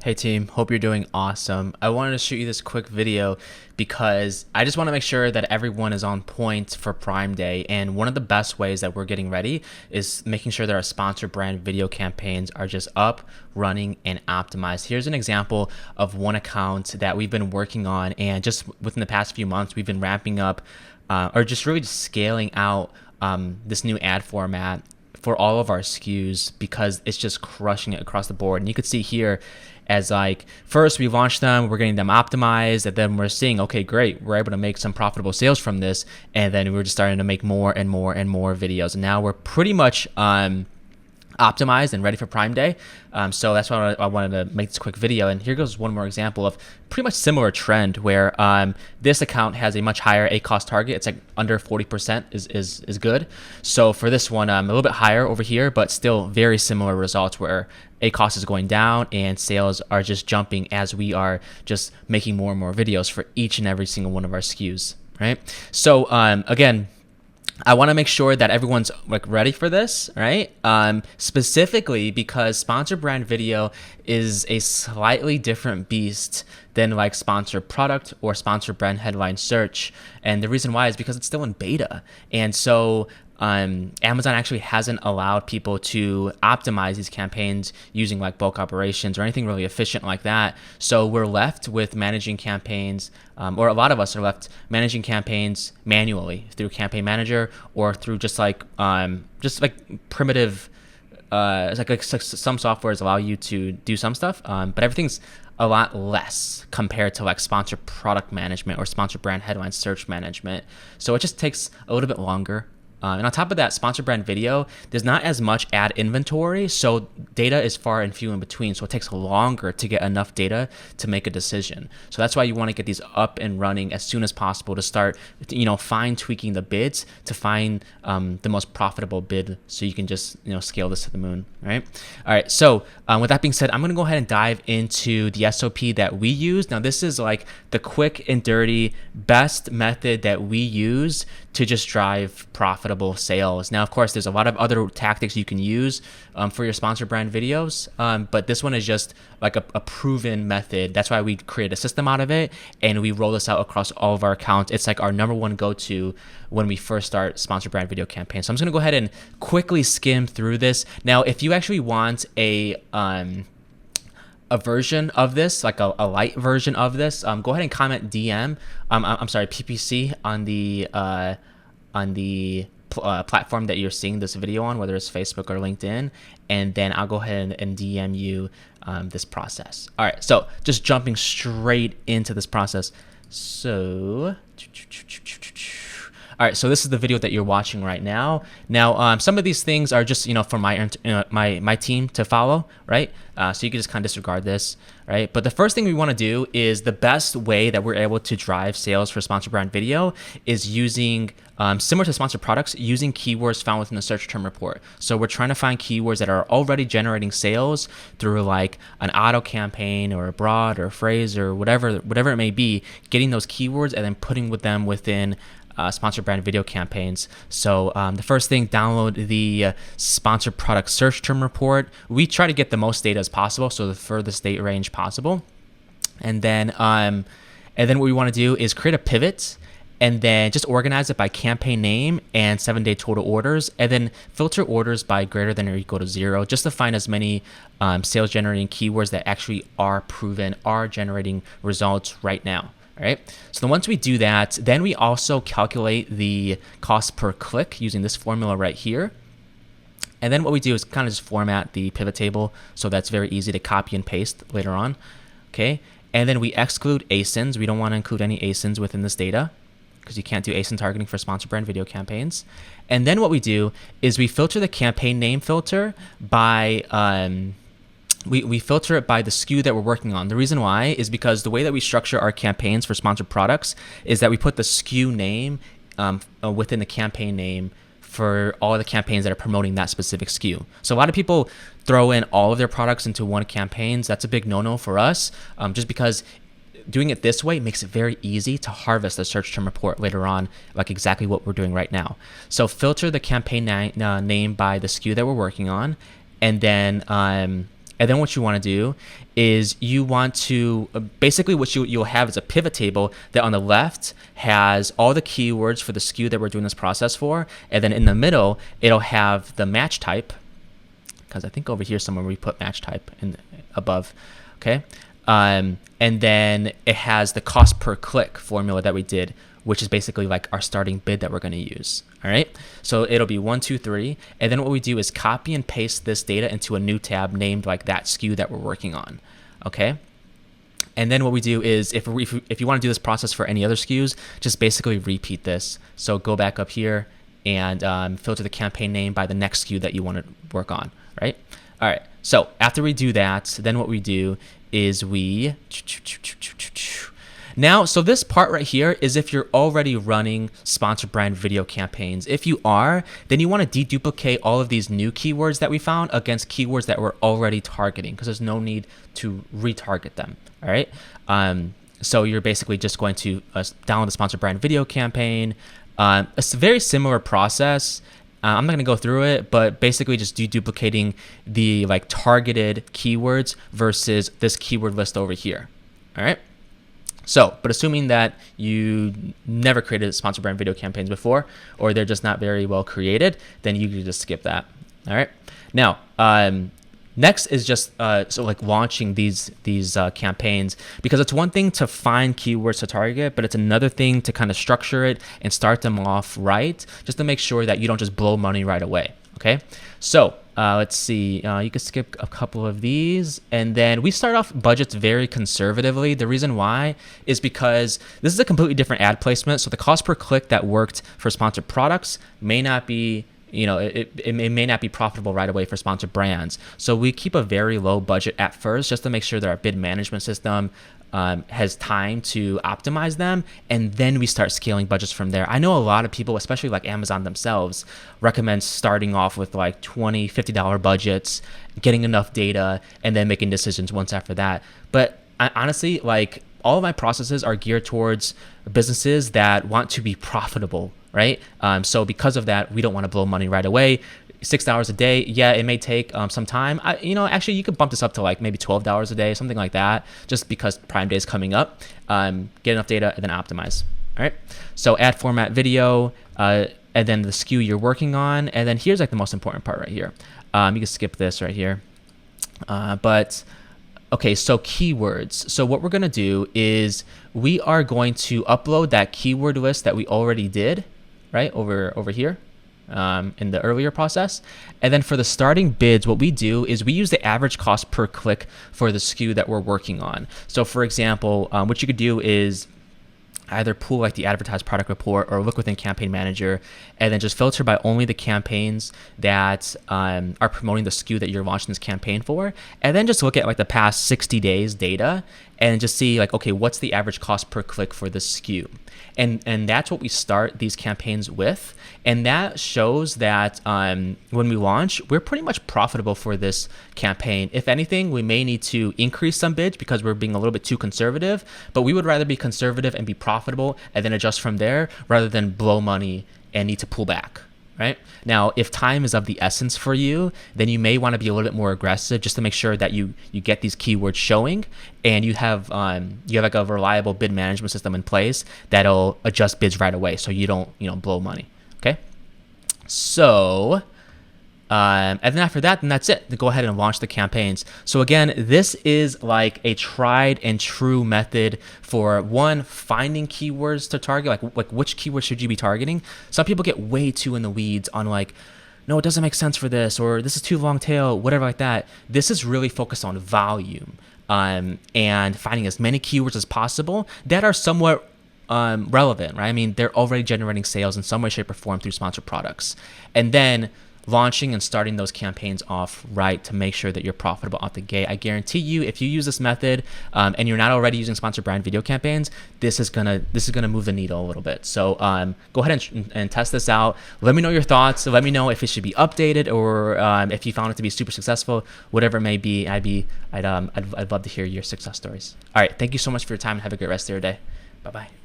Hey team, hope you're doing awesome. I wanted to shoot you this quick video because I just want to make sure that everyone is on point for Prime Day. And one of the best ways that we're getting ready is making sure that our sponsor brand video campaigns are just up, running, and optimized. Here's an example of one account that we've been working on, and just within the past few months, we've been ramping up or just really just scaling out this new ad format for all of our SKUs because it's just crushing it across the board. And you could see here as like, first we launched them, we're getting them optimized, and then we're seeing, okay, great, we're able to make some profitable sales from this. And then we're just starting to make more and more and more videos. And now we're pretty much optimized and ready for Prime Day. So that's why I wanted to make this quick video. And here goes one more example of pretty much similar trend where this account has a much higher ACoS target. It's like under 40% is good. So for this one, a little bit higher over here, but still very similar results where ACoS is going down and sales are just jumping as we are just making more and more videos for each and every single one of our SKUs, right? So again, I want to make sure that everyone's like ready for this, right? Specifically because sponsor brand video is a slightly different beast than like sponsor product or sponsor brand headline search. And the reason why is because it's still in beta. And so Amazon actually hasn't allowed people to optimize these campaigns using like bulk operations or anything really efficient like that. So we're left with managing campaigns, or a lot of us are left managing campaigns manually through Campaign Manager or through just like primitive. It's like some softwares allow you to do some stuff, but everything's a lot less compared to like sponsor product management or sponsor brand headline search management. So it just takes a little bit longer. And on top of that, sponsor brand video, there's not as much ad inventory, so data is far and few in between. So it takes longer to get enough data to make a decision. So that's why you want to get these up and running as soon as possible to start, fine tweaking the bids to find the most profitable bid, so you can just scale this to the moon, right? All right. So with that being said, I'm going to go ahead and dive into the SOP that we use. Now, this is like the quick and dirty best method that we use to just drive profitable sales. Now, of course, there's a lot of other tactics you can use for your sponsor brand videos, but this one is just like a proven method. That's why we create a system out of it, and we roll this out across all of our accounts. It's like our number one go-to when we first start sponsor brand video campaigns. So I'm just gonna go ahead and quickly skim through this. Now, if you actually want a version of this, like a light version of this, go ahead and comment DM. PPC on the platform that you're seeing this video on, whether it's Facebook or LinkedIn, and then I'll go ahead and DM you this process. All right, so just jumping straight into this process. So, all right, so this is the video that you're watching right now. Now, some of these things are just, for my team to follow, right? So you can just kind of disregard this, right? But the first thing we want to do is the best way that we're able to drive sales for sponsor brand video is using, similar to sponsor products, using keywords found within the search term report. So we're trying to find keywords that are already generating sales through like an auto campaign or a broad or a phrase or whatever it may be, getting those keywords and then putting them within sponsor brand video campaigns. So the first thing, download the sponsor product search term report. We try to get the most data as possible, so the furthest date range possible. And then what we want to do is create a pivot and then just organize it by campaign name and 7-day total orders, and then filter orders by greater than or equal to 0, just to find as many sales generating keywords that actually are proven, are generating results right now. All right. So then once we do that, then we also calculate the cost per click using this formula right here. And then what we do is kind of just format the pivot table so that's very easy to copy and paste later on. Okay. And then we exclude ASINs. We don't want to include any ASINs within this data because you can't do ASIN targeting for sponsor brand video campaigns. And then what we do is we filter the campaign name filter by we filter it by the SKU that we're working on. The reason why is because the way that we structure our campaigns for sponsored products is that we put the SKU name within the campaign name for all the campaigns that are promoting that specific SKU. So a lot of people throw in all of their products into one campaigns. That's a big no-no for us, just because doing it this way makes it very easy to harvest the search term report later on, like exactly what we're doing right now. So filter the campaign name by the SKU that we're working on, and then And then what you want to do is you want to basically what you'll have is a pivot table that on the left has all the keywords for the SKU that we're doing this process for, and then in the middle it'll have the match type, because I think over here somewhere we put match type in above, okay, and then it has the cost per click formula that we did, which is basically like our starting bid that we're going to use. All right, so it'll be 1, 2, 3, and then what we do is copy and paste this data into a new tab named like that SKU that we're working on. Okay, and then what we do is if you want to do this process for any other SKUs, just basically repeat this. So go back up here and filter the campaign name by the next SKU that you want to work on. Right. All right. So after we do that, then what we do is we now, so this part right here is if you're already running sponsored brand video campaigns. If you are, then you want to deduplicate all of these new keywords that we found against keywords that we're already targeting, because there's no need to retarget them. All right. So you're basically just going to download the sponsored brand video campaign. It's a very similar process. I'm not going to go through it, but basically just deduplicating the like targeted keywords versus this keyword list over here. All right. So, but assuming that you never created sponsored brand video campaigns before, or they're just not very well created, then you can just skip that. All right. Now, next is just so like launching these campaigns, because it's one thing to find keywords to target, but it's another thing to kind of structure it and start them off right, just to make sure that you don't just blow money right away. Okay. So let's see, you can skip a couple of these, and then we start off budgets very conservatively. The reason why is because this is a completely different ad placement. So the cost per click that worked for sponsored products may not be, it may not be profitable right away for sponsored brands. So we keep a very low budget at first, just to make sure that our bid management system has time to optimize them, and then we start scaling budgets from there. I know a lot of people, especially like Amazon themselves, recommend starting off with like $20, $50 budgets, getting enough data, and then making decisions once after that. But honestly, like all of my processes are geared towards businesses that want to be profitable, right? So because of that, we don't want to blow money right away. $6 a day, yeah, it may take some time. Actually, you could bump this up to like maybe $12 a day, something like that, just because Prime Day is coming up. Get enough data and then optimize. All right. So add format video, and then the SKU you're working on, and then here's like the most important part right here. You can skip this right here, but okay. So keywords. So what we're gonna do is we are going to upload that keyword list that we already did, right over here. In the earlier process. And then for the starting bids, what we do is we use the average cost per click for the SKU that we're working on. So for example, what you could do is either pull like the advertised product report or look within Campaign Manager and then just filter by only the campaigns that are promoting the SKU that you're launching this campaign for. And then just look at like the past 60 days data and just see like, okay, what's the average cost per click for this SKU? And that's what we start these campaigns with. And that shows that when we launch, we're pretty much profitable for this campaign. If anything, we may need to increase some bids because we're being a little bit too conservative, but we would rather be conservative and be profitable and then adjust from there rather than blow money and need to pull back. Right? Now, if time is of the essence for you, then you may want to be a little bit more aggressive just to make sure that you get these keywords showing and you have like a reliable bid management system in place that'll adjust bids right away so you don't blow money. Okay. So and then after that, then that's it. To go ahead and launch the campaigns. So again, this is like a tried and true method for one, finding keywords to target, like which keywords should you be targeting. Some people get way too in the weeds on like, no, it doesn't make sense for this, or this is too long tail, whatever like that. This is really focused on volume and finding as many keywords as possible that are somewhat relevant, right? I mean, they're already generating sales in some way, shape, or form through sponsored products. And then launching and starting those campaigns off right to make sure that you're profitable out the gate. I guarantee you, if you use this method and you're not already using sponsored brand video campaigns, this is gonna move the needle a little bit. So go ahead and test this out. Let me know your thoughts. Let me know if it should be updated or if you found it to be super successful, whatever it may be. I'd love to hear your success stories. All right, thank you so much for your time and have a great rest of your day. Bye bye.